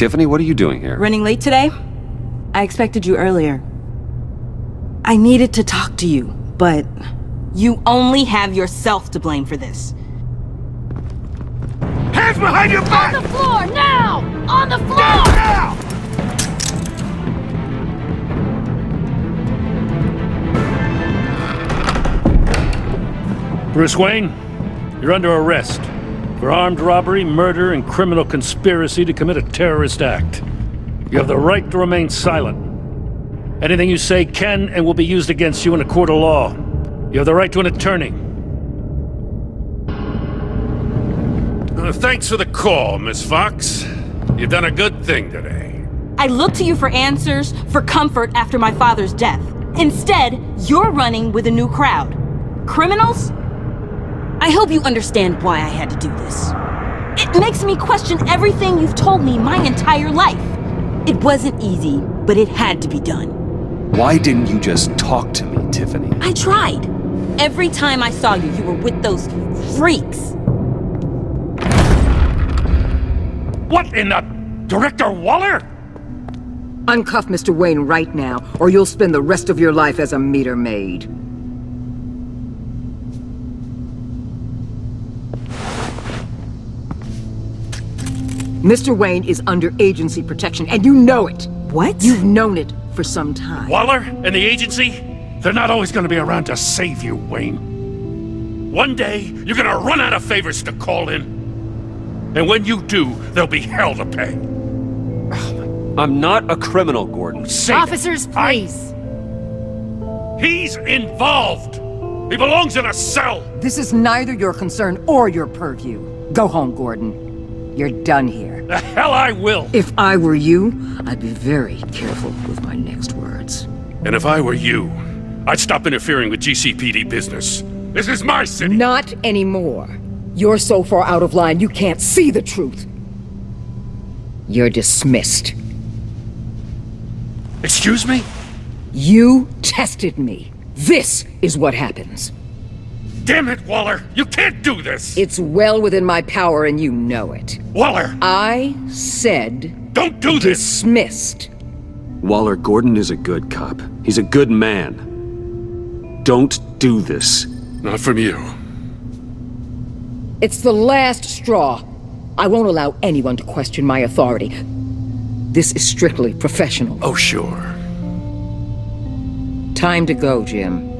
Tiffany, what are you doing here? Running late today? I expected you earlier. I needed to talk to you, but you only have yourself to blame for this. Hands behind your back! On the floor, now! On the floor! Now! Bruce Wayne, you're under arrest for armed robbery, murder, and criminal conspiracy to commit a terrorist act. You have the right to remain silent. Anything you say can and will be used against you in a court of law. You have the right to an attorney. Thanks for the call, Miss Fox. You've done a good thing today. I looked to you for answers, for comfort after my father's death. Instead, you're running with a new crowd. Criminals? I hope you understand why I had to do this. It makes me question everything you've told me my entire life. It wasn't easy, but it had to be done. Why didn't you just talk to me, Tiffany? I tried. Every time I saw you, you were with those freaks. What in the... Director Waller? Uncuff Mr. Wayne right now, or you'll spend the rest of your life as a meter maid. Mr. Wayne is under agency protection, and you know it. What? You've known it for some time. Waller and the agency? They're not always gonna be around to save you, Wayne. One day, you're gonna run out of favors to call in. And when you do, there'll be hell to pay. I'm not a criminal, Gordon. Say Officers, please. He's involved. He belongs in a cell. This is neither your concern or your purview. Go home, Gordon. You're done here. The hell I will. If I were you, I'd be very careful with my next words. And if I were you, I'd stop interfering with GCPD business. This is my city. Not anymore. You're so far out of line, you can't see the truth. You're dismissed. Excuse me? You tested me. This is what happens. Damn it, Waller! You can't do this! It's well within my power and you know it. Waller! I said... Don't do this! Dismissed. Waller, Gordon is a good cop. He's a good man. Don't do this. Not from you. It's the last straw. I won't allow anyone to question my authority. This is strictly professional. Oh, sure. Time to go, Jim.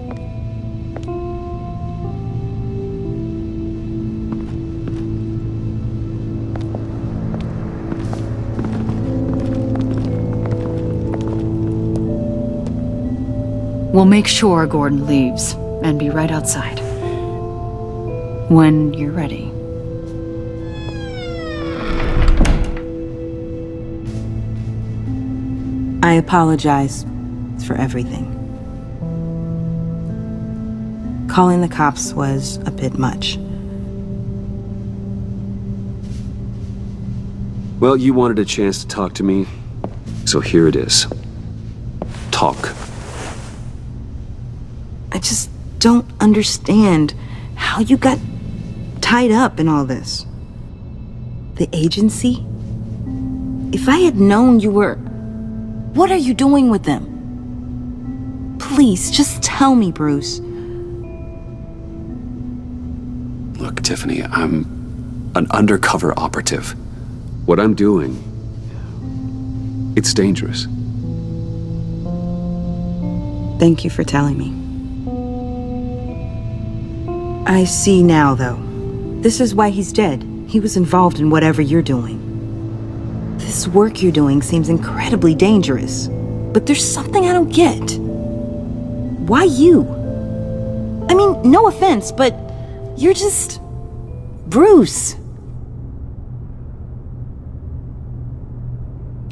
We'll make sure Gordon leaves, and be right outside. When you're ready. I apologize for everything. Calling the cops was a bit much. Well, you wanted a chance to talk to me, so here it is. Talk. I just don't understand how you got tied up in all this. The agency? If I had known you were... What are you doing with them? Please, just tell me, Bruce. Look, Tiffany, I'm an undercover operative. What I'm doing, it's dangerous. Thank you for telling me. I see now, though. This is why he's dead. He was involved in whatever you're doing. This work you're doing seems incredibly dangerous. But there's something I don't get. Why you? I mean, no offense, but you're just... Bruce.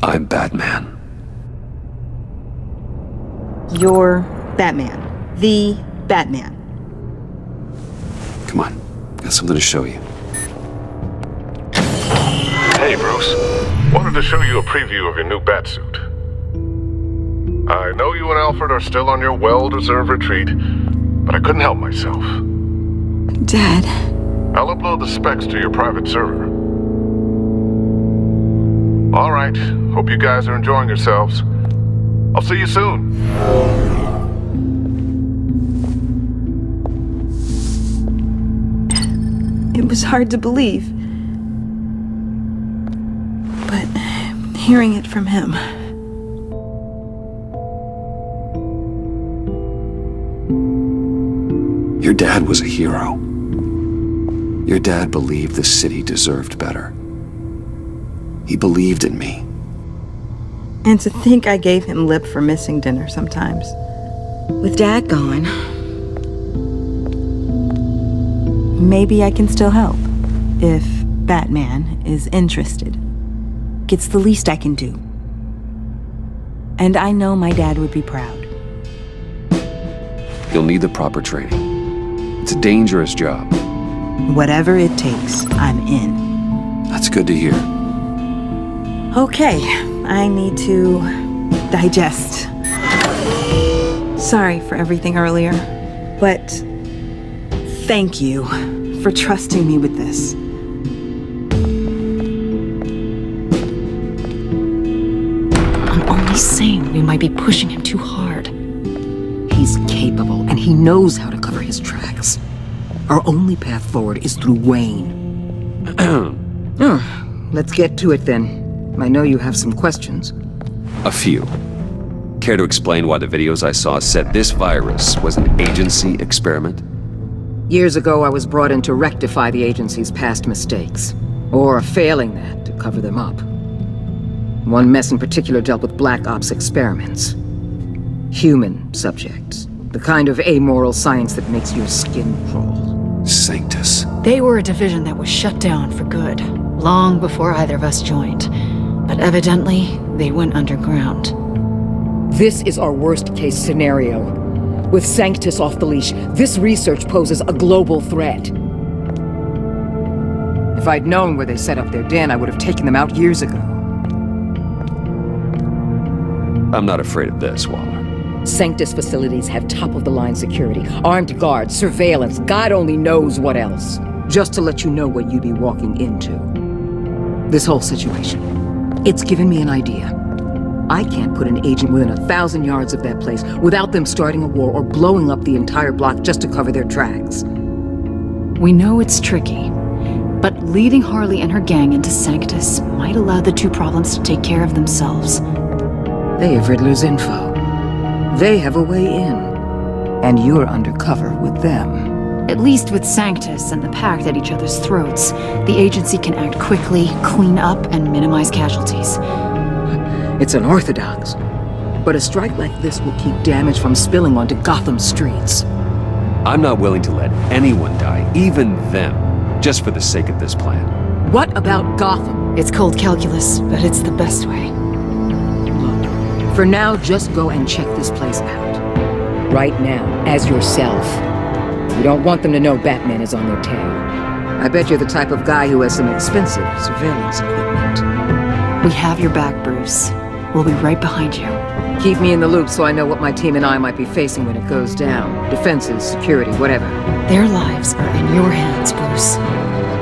I'm Batman. You're Batman. The Batman. Come on, got something to show you. Hey, Bruce. Wanted to show you a preview of your new Batsuit. I know you and Alfred are still on your well-deserved retreat, but I couldn't help myself. Dad. I'll upload the specs to your private server. All right. right. Hope you guys are enjoying yourselves. I'll see you soon. It was hard to believe. But hearing it from him... Your dad was a hero. Your dad believed the city deserved better. He believed in me. And to think I gave him lip for missing dinner sometimes. With Dad gone, Maybe I can still help. If Batman is interested. It's the least I can do. And I know my dad would be proud. You'll need the proper training. It's a dangerous job. Whatever it takes, I'm in. That's good to hear. Okay, I need to digest. Sorry for everything earlier, but thank you for trusting me with this. I'm only saying we might be pushing him too hard. he's capable and he knows how to cover his tracks. Our only path forward is through Wayne. Let's get to it then. I know you have some questions. A few. Care to explain why the videos I saw said this virus was an agency experiment? Years ago, I was brought in to rectify the agency's past mistakes. Or failing that, to cover them up. One mess in particular dealt with Black Ops experiments. Human subjects. The kind of amoral science that makes your skin crawl. Sanctus. They were a division that was shut down for good, long before either of us joined. But evidently, they went underground. This is our worst-case scenario. With Sanctus off the leash, this research poses a global threat. If I'd known where they set up their den, I would have taken them out years ago. I'm not afraid of this, Waller. Sanctus facilities have top-of-the-line security, armed guards, surveillance, God only knows what else. Just to let you know what you'd be walking into. This whole situation, it's given me an idea. I can't put an agent within 1,000 yards of that place without them starting a war or blowing up the entire block just to cover their tracks. We know it's tricky, but leading Harley and her gang into Sanctus might allow the two problems to take care of themselves. They have Riddler's info. They have a way in. And you're undercover with them. At least with Sanctus and the Pact at each other's throats, the agency can act quickly, clean up, and minimize casualties. It's unorthodox. But a strike like this will keep damage from spilling onto Gotham streets. I'm not willing to let anyone die, even them, just for the sake of this plan. What about Gotham? It's cold calculus, but it's the best way. Look, for now, just go and check this place out. Right now, as yourself. You don't want them to know Batman is on their tail. I bet you're the type of guy who has some expensive surveillance equipment. We have your back, Bruce. We'll be right behind you. Keep me in the loop so I know what my team and I might be facing when it goes down. Defenses, security, whatever. Their lives are in your hands, Bruce.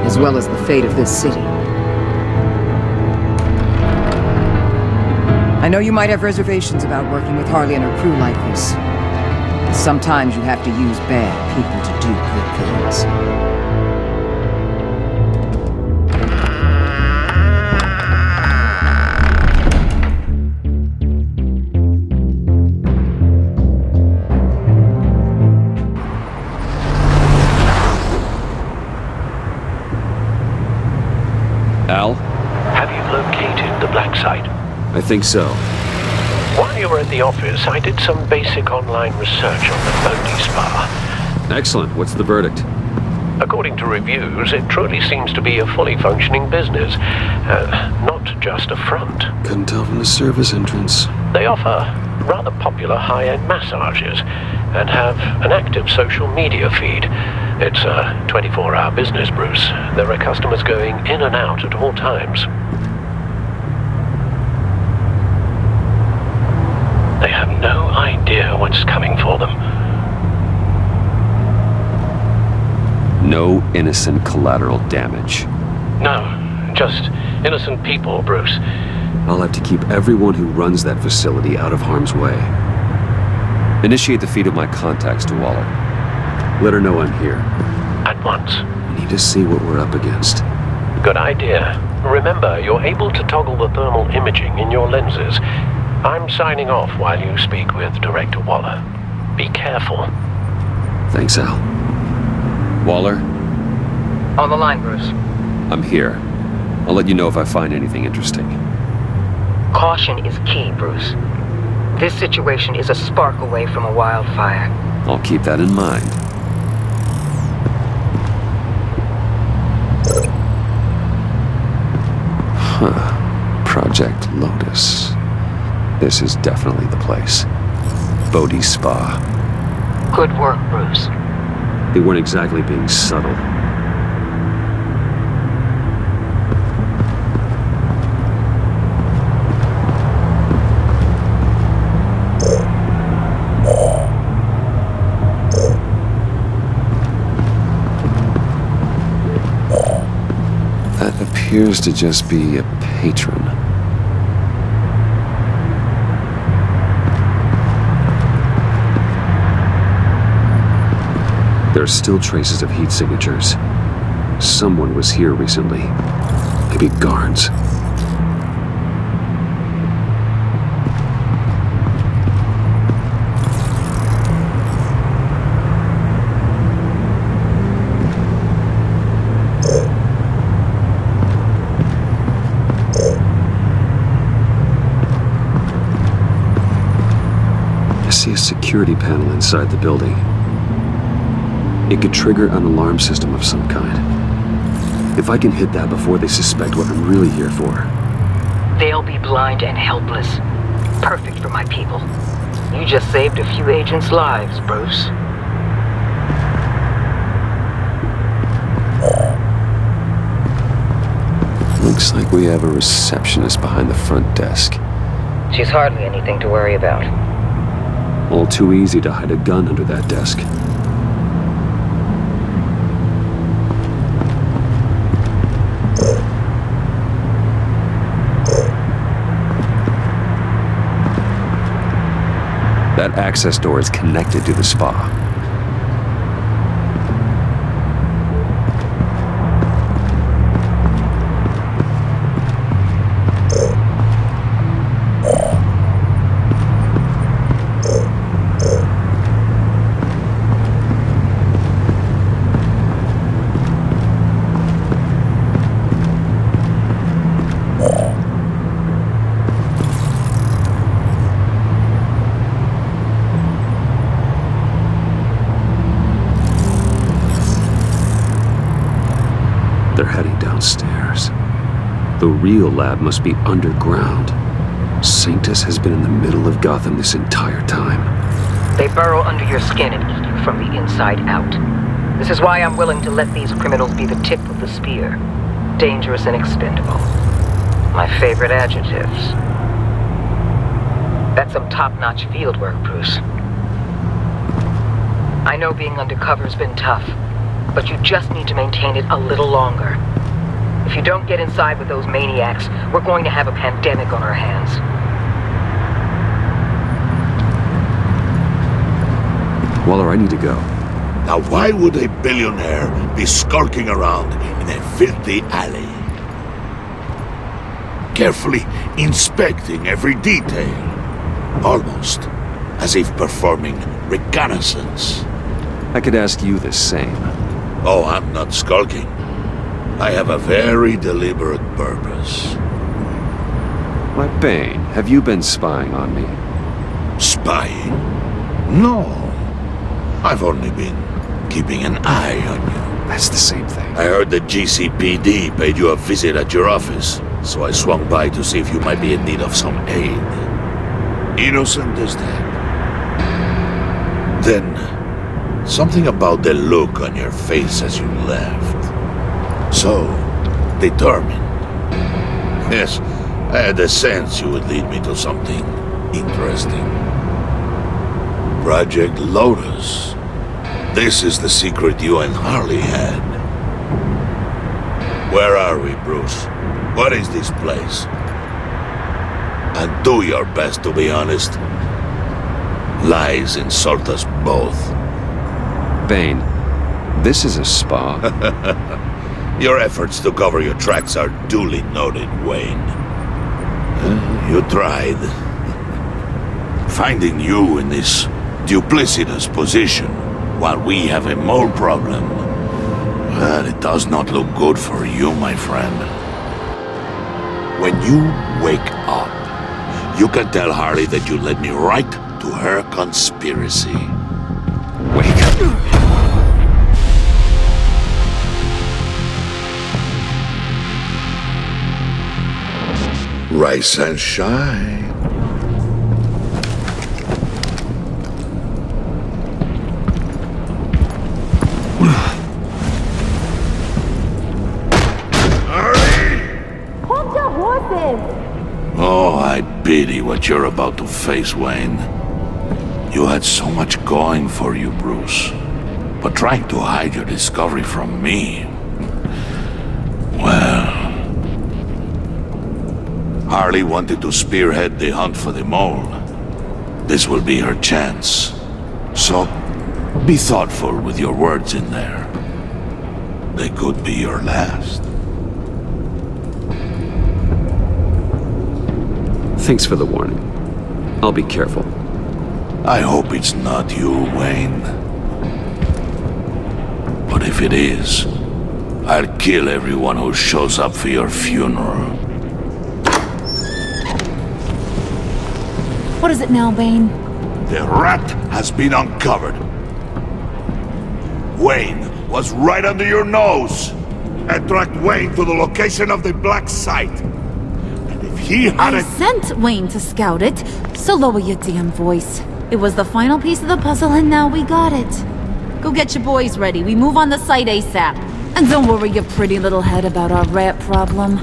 As well as the fate of this city. I know you might have reservations about working with Harley and her crew like this. Sometimes you have to use bad people to do good things. Al? Have you located the black site? I think so. While you were at the office, I did some basic online research on the Bodhi Spa. Excellent. What's the verdict? According to reviews, it truly seems to be a fully functioning business, not just a front. Couldn't tell from the service entrance. They offer rather popular high-end massages and have an active social media feed. It's a 24-hour business, Bruce. There are customers going in and out at all times. They have no idea what's coming for them. No innocent collateral damage. No, just innocent people, Bruce. I'll have to keep everyone who runs that facility out of harm's way. Initiate the feed of my contacts to Waller. Let her know I'm here. At once. We need to see what we're up against. Good idea. Remember, you're able to toggle the thermal imaging in your lenses. I'm signing off while you speak with Director Waller. Be careful. Thanks, Al. Waller? On the line, Bruce. I'm here. I'll let you know if I find anything interesting. Caution is key, Bruce. This situation is a spark away from a wildfire. I'll keep that in mind. Project Lotus. This is definitely the place. Bodhi's Spa. Good work, Bruce. They weren't exactly being subtle. That appears to just be a patron. There are still traces of heat signatures. Someone was here recently. Maybe guards. I see a security panel inside the building. It could trigger an alarm system of some kind. If I can hit that before they suspect what I'm really here for. They'll be blind and helpless. Perfect for my people. You just saved a few agents' lives, Bruce. Looks like we have a receptionist behind the front desk. She's hardly anything to worry about. All too easy to hide a gun under that desk. That access door is connected to the spa. They're heading downstairs. The real lab must be underground. Sanctus has been in the middle of Gotham this entire time. They burrow under your skin and eat you from the inside out. This is why I'm willing to let these criminals be the tip of the spear. Dangerous and expendable. My favorite adjectives. That's some top-notch field work, Bruce. I know being undercover's been tough, but you just need to maintain it a little longer. If you don't get inside with those maniacs, we're going to have a pandemic on our hands. Waller, I need to go. Now why would a billionaire be skulking around in a filthy alley? Carefully inspecting every detail. Almost as if performing reconnaissance. I could ask you the same. Oh, I'm not skulking. I have a very deliberate purpose. Why, Bane, have you been spying on me? Spying? No. I've only been keeping an eye on you. That's the same thing. I heard the GCPD paid you a visit at your office, so I swung by to see if you might be in need of some aid. Innocent as that. Then, something about the look on your face as you left. So, determined. Yes, I had a sense you would lead me to something interesting. Project Lotus. This is the secret you and Harley had. Where are we, Bruce? What is this place? And do your best to be honest. Lies insult us both. Bane, this is a spa. Your efforts to cover your tracks are duly noted, Wayne. You tried. Finding you in this duplicitous position while we have a mole problem. Well, it does not look good for you, my friend. When you wake up, you can tell Harley that you led me right to her conspiracy. Wake up. Rise and shine. Hold your horses! Oh, I pity what you're about to face, Wayne. You had so much going for you, Bruce. But trying to hide your discovery from me... Well... Harley wanted to spearhead the hunt for the mole. This will be her chance. So, be thoughtful with your words in there. They could be your last. Thanks for the warning. I'll be careful. I hope it's not you, Wayne. But if it is, I'll kill everyone who shows up for your funeral. What is it now, Bane? The rat has been uncovered. Wayne was right under your nose. And tracked Wayne to the location of the black site. And if he I hadn't... sent Wayne to scout it, so lower your damn voice. It was the final piece of the puzzle and now we got it. Go get your boys ready, we move on the site ASAP. And don't worry your pretty little head about our rat problem.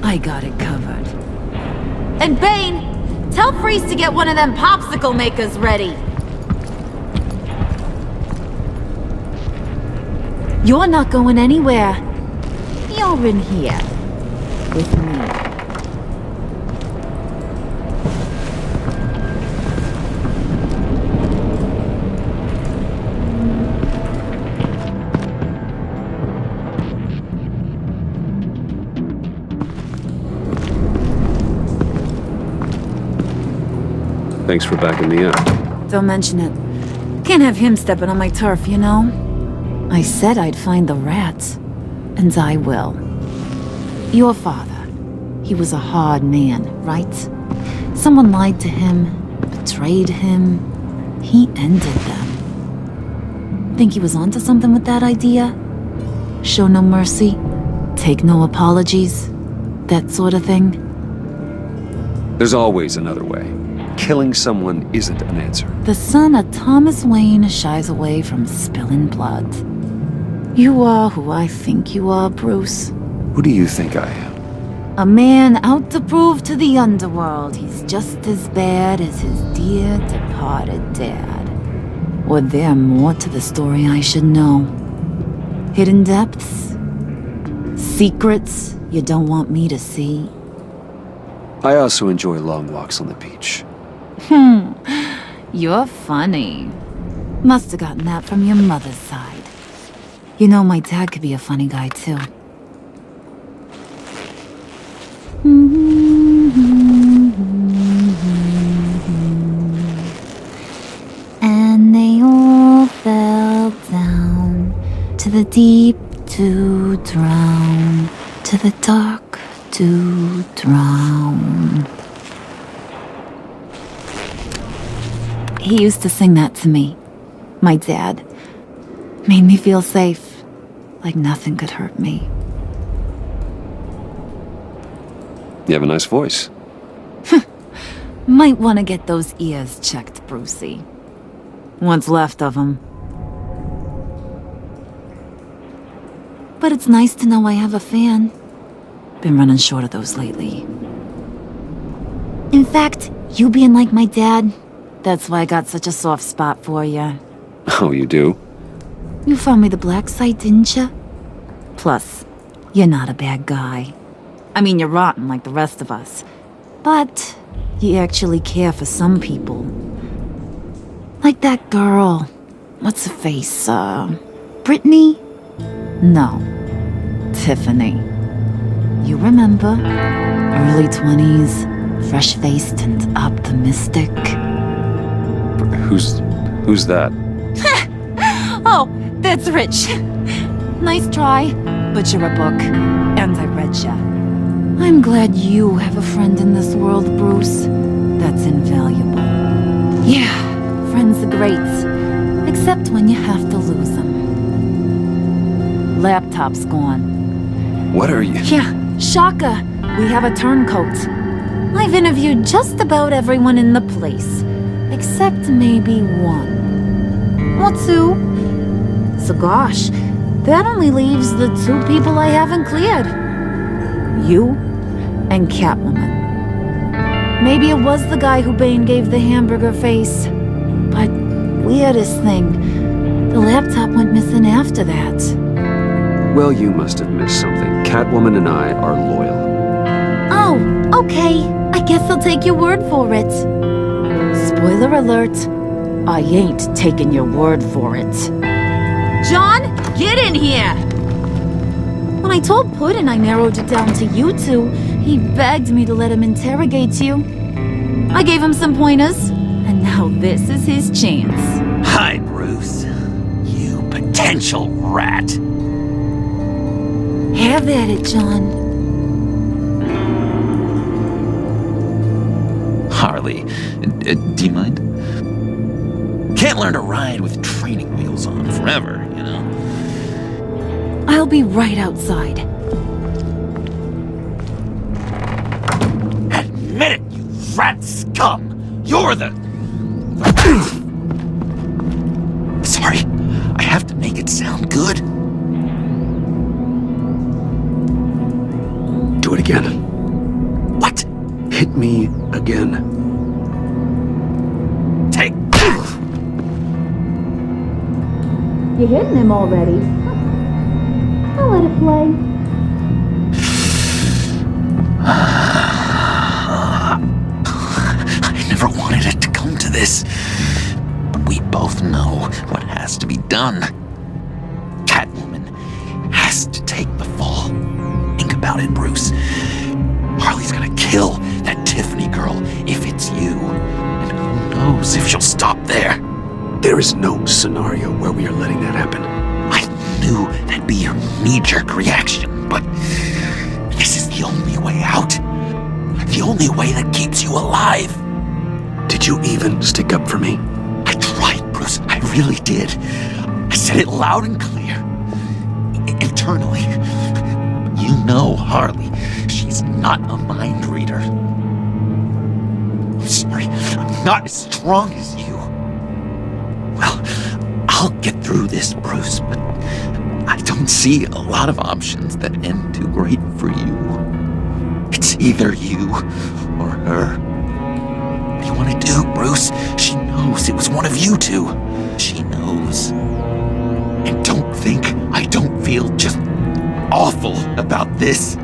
I got it covered. And Bane! Tell Freeze to get one of them popsicle makers ready. You're not going anywhere. You're in here. With me. Thanks for backing me up. Don't mention it. Can't have him stepping on my turf, you know? I said I'd find the rats. And I will. Your father. He was a hard man, right? Someone lied to him, betrayed him. He ended them. Think he was onto something with that idea? Show no mercy? Take no apologies? That sort of thing? There's always another way. Killing someone isn't an answer. The son of Thomas Wayne shies away from spilling blood. You are who I think you are, Bruce. Who do you think I am? A man out to prove to the underworld he's just as bad as his dear departed dad. Or there more to the story I should know? Hidden depths? Secrets you don't want me to see? I also enjoy long walks on the beach. You're funny. Must have gotten that from your mother's side. You know, my dad could be a funny guy, too. And they all fell down to the deep to drown, to the dark to drown. He used to sing that to me. My dad. Made me feel safe. Like nothing could hurt me. You have a nice voice. Might want to get those ears checked, Brucey. What's left of them. But it's nice to know I have a fan. Been running short of those lately. In fact, you being like my dad, that's why I got such a soft spot for you. Oh, you do? You found me the black site, didn't you? Plus, you're not a bad guy. I mean, you're rotten like the rest of us. But You actually care for some people. Like that girl. What's her face? Brittany? No. Tiffany. You remember? Early 20s, fresh-faced and optimistic. Who's that? Oh, that's Rich. Nice try, but you're a book, and I read ya. I'm glad you have a friend in this world, Bruce. That's invaluable. Yeah, friends are great, except when you have to lose them. Laptop's gone. What are you? Yeah, shocker. We have a turncoat. I've interviewed just about everyone in the place, except maybe one. Or two. So gosh, that only leaves the two people I haven't cleared. You and Catwoman. Maybe it was the guy who Bane gave the hamburger face. But weirdest thing, the laptop went missing after that. Well, you must have missed something. Catwoman and I are loyal. Oh, okay. I guess I'll take your word for it. Spoiler alert, I ain't taking your word for it. John, get in here! When I told Puddin' I narrowed it down to you two, he begged me to let him interrogate you. I gave him some pointers, and now this is his chance. Hi, Bruce. You potential rat. Have at it, John. Harley, do you mind? Can't learn to ride with training wheels on forever, you know? I'll be right outside. Admit it, you rat scum! You're the... Sorry, I have to make it sound good. Do it again. What? Hit me again. Take... You're hitting him already. I'll let it play. I never wanted it to come to this. But we both know what has to be done. Catwoman has to take the fall. Think about it, Bruce. Harley's gonna kill that Tiffany girl if it's you. And who knows if she'll stop there. There is no scenario where we are letting that happen. I knew that'd be your knee-jerk reaction, but this is the only way out. The only way that keeps you alive. Did you even stick up for me? I tried, Bruce. I really did. I said it loud and clear. Internally. You know Harley. She's not a mind reader. I'm sorry. I'm not as strong as you. Well, I'll get through this, Bruce, but I don't see a lot of options that end too great for you. It's either you or her. What do you want to do, Bruce? She knows it was one of you two. She knows. And don't think I don't feel just awful about this.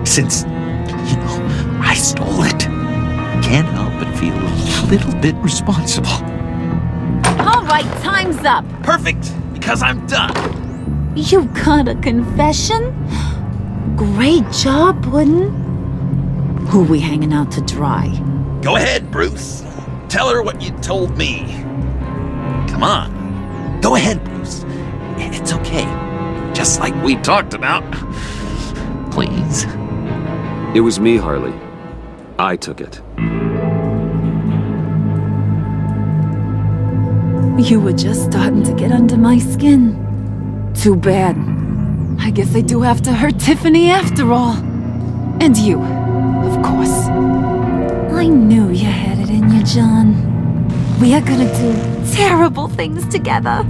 Since, you know, I stole it. Can't help but feel a little bit responsible. All right, time's up. Perfect, because I'm done. You got a confession? Great job, Puddin'. Who we hanging out to dry? Go ahead, Bruce. Tell her what you told me. Come on. Go ahead, Bruce. It's okay. Just like we talked about. Please. It was me, Harley. I took it. You were just starting to get under my skin. Too bad. I guess I do have to hurt Tiffany after all. And you, of course. I knew you had it in you, John. We are gonna do terrible things together.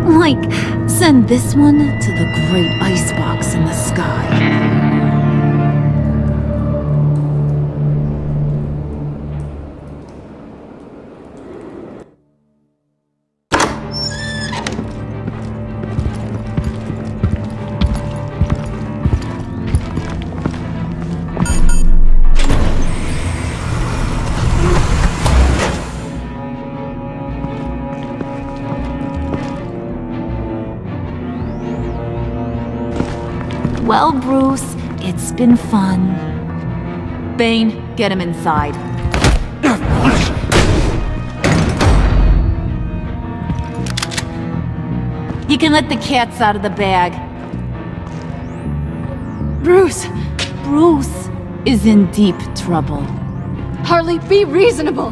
Like, send this one to the great icebox in the sky. Well, Bruce, it's been fun. Bane, get him inside. You can let the cats out of the bag. Bruce! Bruce is in deep trouble. Harley, be reasonable!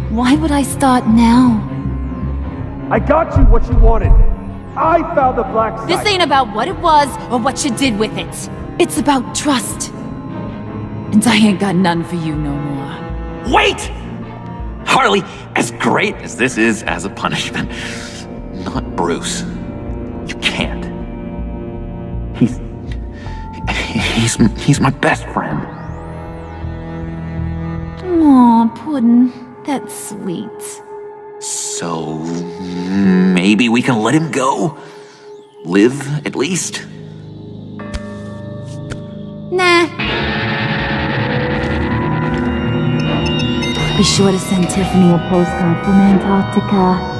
Why would I start now? I got you what you wanted. I found the black site. This ain't about what it was or what you did with it. It's about trust. And I ain't got none for you no more. Wait! Harley, as great as this is as a punishment, not Bruce. You can't. He's my best friend. Aw, Puddin', that's sweet. So maybe we can let him go? Live, at least? Nah. Be sure to send Tiffany a postcard from Antarctica.